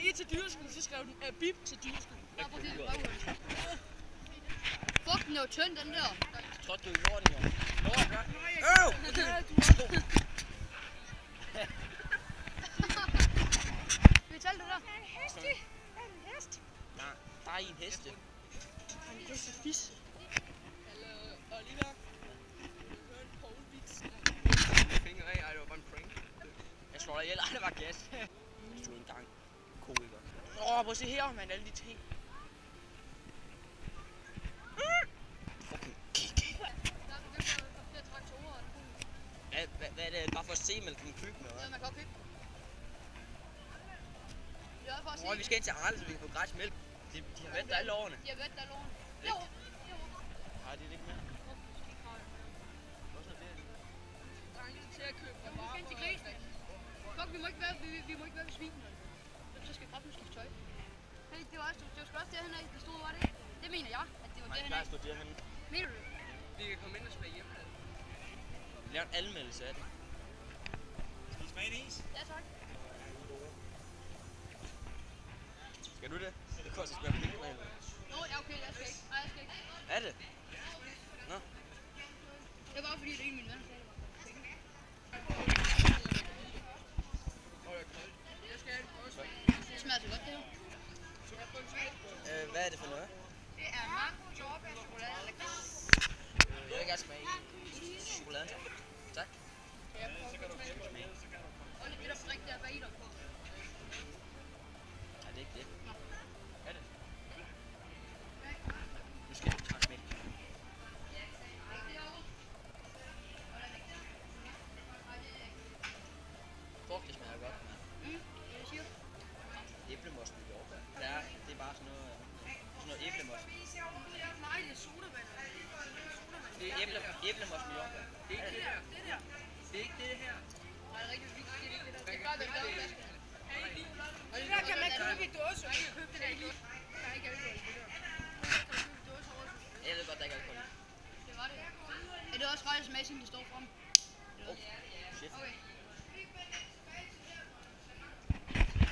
I til dyreskue, så skrev den bip til dyreskue. Ja, præcis. Fuck, den er jo tynd, den der. Jeg tror, du er i lorten, jo. Skal vi tælle det der? Der er en hest i. Der er en hest. Nej, der er en heste. Der er en hest i fis. Eller Oliver. Hør en polvits. Fingre af, ej, det var bare en prank. Jeg slår dig ihjel, ej, det var gas. Jeg slog en gang komiker. Åh, prøv at se her, mand, alle de ting. Fucking kig. Hvad er det? Bare for at se, man kan købe med, Ja, hva'? man kan godt købe. Jeg er for at se. Vi skal ind til Arle, så vi kan få gratis mælk. De har ventet alle årene. Jeg ved, der er lån. Jo. Nej, det er det ikke mere. Der er ingen til at købe. Vi skal ind til grisene. Fuck, vi må ikke være ved svinene. Så skal kraften skifte tøj. Hey, det var sgu også derhen af, det stod, var det ikke? Det mener jeg, at det var Nej, derhen der af. står derhen. Mener du det? Vi kan komme ind og smage hjemme. Lav en anmeldelse af det. Skal I smage en is? Ja, tak. Skal du det? Det koster smage penge med helvede. Nå, ja, okay, jeg skal ikke. Nej, jeg skal ikke. Er det? Nå. Det var bare fordi, det er en af mine venner, sagde det var. Det smager så godt, det her. Hvad er det for noget? Det er mango, jordbær, chokolade og lakrids. Jeg vil gerne smage chokoladen. Tak. Og lidt det der frik der bag der. Nej, det er ikke det. Er det? Nu skal jeg trække mælk. Fuck, det smager godt. Jeg siger. Æblemos med jordbær. Det er bare sådan noget æblemos. Nej, det er sodavand. Det er æblemos med jordbær. Det er ikke det der. Det er ikke det her. Nej, det er rigtig vigtigt. Det er ikke det der. Det er bare den der flaske. Og det der kan man købe i dåse. Jeg kan købe det der i dåse. Der er ikke alkohol i det der. Jeg kan købe dåse over. Jeg ved godt, der ikke er alkohol i. Det var det. Er det også gratis smag, siden det står frem? Oh, shit. Okay.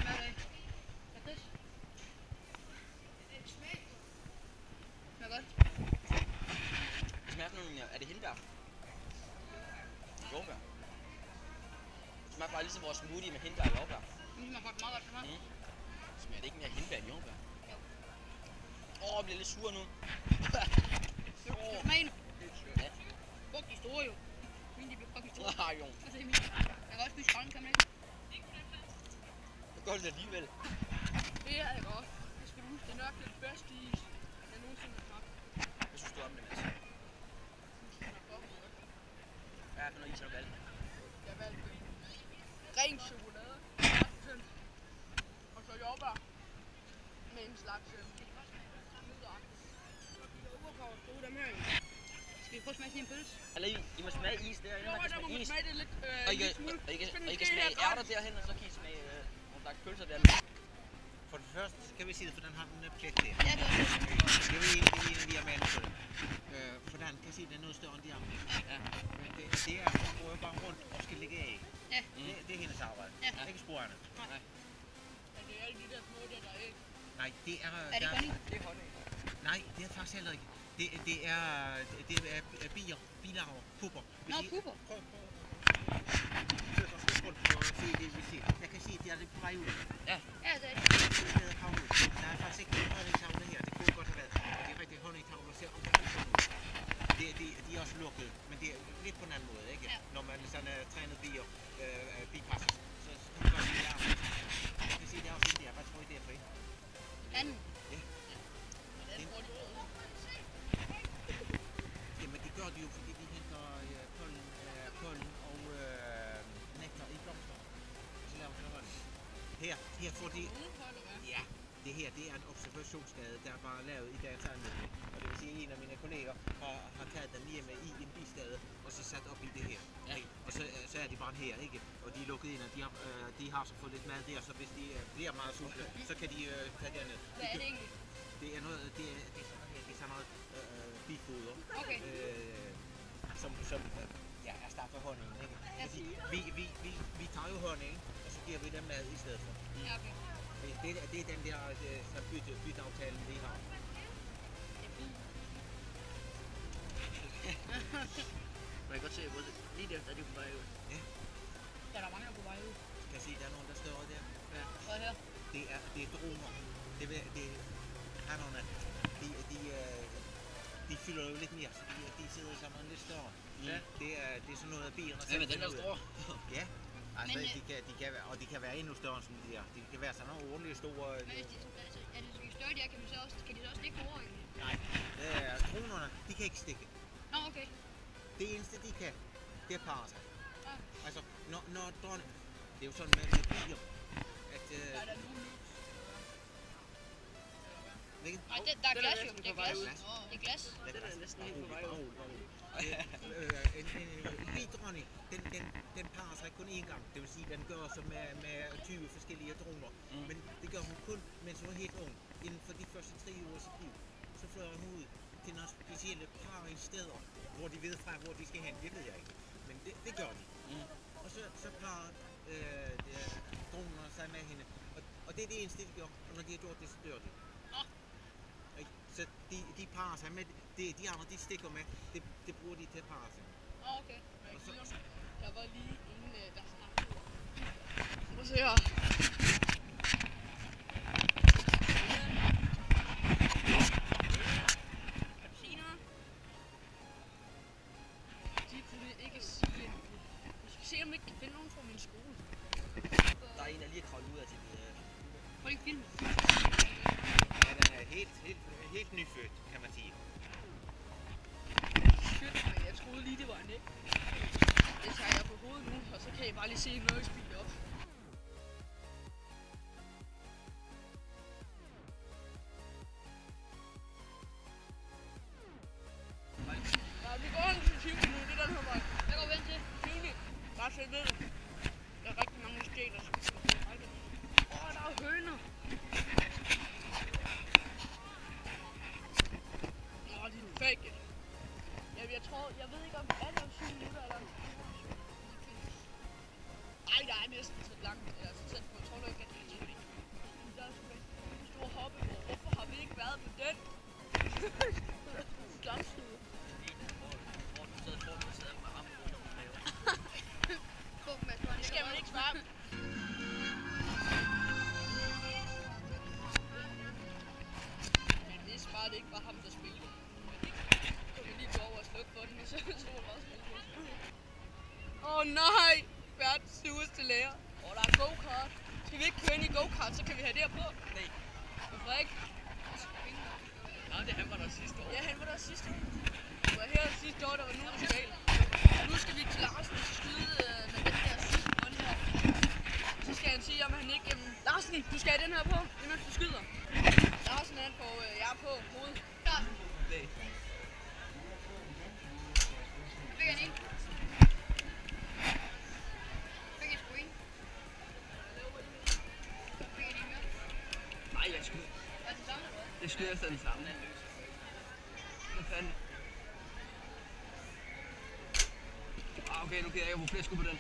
Hvad er det? Lakrids? Smager godt. Det smager sådan nogle... Er det hindbær? Jordbær. Det smager bare ligesom vores smoothie med hindbær og jordbær. Det smager faktisk meget godt for mig. Smager det ikke mere hindbær end jordbær? Jo. Jeg bliver lidt sur nu. Det smager nu. Ja. Fuck, de er store jo. Mine, de bliver fucking store. Nej, jo. Altså, det er mine. Jeg kan også spise grønne, kan man ikke? Det går det alligevel. Det er jeg godt. Det skal du huske. Det er nok det bedste is, jeg nogensinde har smagt. Hvad synes du om det, Mads? Hvad er det for noget is, har du valgt? Jeg valgte ren chokolade, og så jordbær med en slags nødder. Dem her. Skal vi prøve at smage sådan en pølse? Eller I må smage is derinde, Jo, man kan der må smage man is. smage det lidt, Og I lidt smule. kan smage ærter derhen, og så kan I smage nogle slags pølser derinde. For det første skal vi sige det, for den har den plet der. Ja, det var det. Det er jo en af de her maler på det. For den kan sige, at den er noget større end de andre. Ja. Men det er, hun går jo bare rundt og skal ligge af. Ja. Det er hendes arbejde. Ja. Ikke sporene. Nej. Men det er alle de der små der, der er ikke. Nej, det er... Er det honning? Det er honning. Nej, det er faktisk heller ikke. Det er bilarver, pupper. Nå, pupper. Prøv. Jeg kan se, at det er lidt på vej ud. Ja, det er det. Der er faktisk ikke nogen honningtavle her. Det kunne godt have været. Det er rigtig honningtavler ser omkring ud. De er også lukket, men det er lidt på en anden måde, ikke? Ja. Når man sådan er trænet bipasser, så kan man godt lide det. Jeg kan se, det er også inde der. Hvad tror I, det er for en? Anden. Jamen det gør de jo, fordi de henter pollen og nektar i blomster. Så laver de noget. Her får de... Ja, det er en observationsskade, der er bare lavet i dagens anledning. Og det vil sige, at en af mine kolleger har taget dem hjemme i en bistade, og så sat op i det her. Ja. Og så er de bare her, ikke? Og de er lukket ind, og de har så fået lidt mad der, så hvis de bliver meget sultne, så kan de tage derned. Hvad er det egentlig? Det er noget, det er sådan noget bifoder. Okay. Som erstatter honningen, ikke? Ja. Fordi vi tager jo honning, og så giver vi dem mad i stedet for. Ja, okay. Det er den der bytteaftalen, vi har. Man kan godt se, hvor lige efter, de er på vej ud. Ja, der er mange, der er på vej ud. Kan jeg se, der er nogen, der står der? Ja. Hvad her? Det er droner. Hannerne, de fylder jo lidt mere, så de sidder sammen lidt større. Ja. Det er sådan noget af bilerne. Ja, men den er stor. Ja, altså Men, de kan være endnu større end sådan de der. De kan være sådan nogle ordentlige store... Men hvis er det jo større de er, kan de så også stikke på over? Nej, dronerne, de kan ikke stikke. Nå, okay. Det eneste de kan, det er parre sig. Ja. Altså, når dronne... Det er jo sådan med bier, at... Der er der nu lys. Hvilket? Nej, der er Den er glas jo. næsten Det er på vej glas. ud. Det er glas. Den er næsten helt på vej ud. En bidronning, den parer sig kun én gang. Det vil sige, den gør så med 20 forskellige droner. Men det gør hun kun, mens hun er helt ung. Inden for de første 3 år af sit liv, så flyver hun ud til nogle specielle parringssteder, hvor de ved fra, hvor de skal hen. Det ved jeg ikke. Men det gør de. Og så parer dronerne sig med hende. Og det er det eneste, de gør. Og når de har gjort det, så dør de. Så de parer sig med, de andre de stikker med, det bruger de til at parre sig. Okay. Der var lige en, der snakkede. Prøv at se her. Apelsiner. De kunne ikke sige. Vi skal se, om vi ikke kan finde nogen fra min skole. Der er en, der lige er kravlet ud af sit... Prøv lige at filme. Ja, den er helt nyfødt, kan man sige. Shit, men jeg troede lige, det var en æg. Det tager jeg på hovedet nu, og så kan I bare lige se mørkespil op. Nej, vi går hen til 20 nu, det er den her vej. Hvad går vi hen til? 20. Bare så I ved det. Der er rigtig mange steder, så der er høner. Nå, de er fake. Jeg ved ikke om er det om 7 minutter eller... Ej, der er næsten så langt, eller så tæt på. Jeg tror ikke, at det er 10. Der er sådan en stor hoppegård. Hvorfor har vi ikke været på den? Slamslude. Det skal man ikke svare. Men hvis bare det ikke var ham, der spillede. Så kunne vi lige gå over og slukke for den, og så var det bare spille. Åh nej! Verdens sugeste lærer. Der er go-kart. Skal vi ikke køre ind i go-kart, så kan vi have det her på? Nej. Hvorfor ikke? Nej, det han var der sidste år. Ja, han var der sidste år. Det var her sidste år, der var nogen galt. Nu skal vi til Larsen og skyde med den der sidste rund her. Så skal han sige, om han ikke... Larsen, du skal have den her på, imens du skyder. Larsen er på, jeg er på hovedet. Larsen. Nej. Fik han en? Fik jeg sgu en? Fik jeg en mere? Nej, jeg skyder. Er det samme eller hvad? Jeg skyder efter den samme. Hvad fanden? Okay, nu kan jeg ikke få flere skud på den.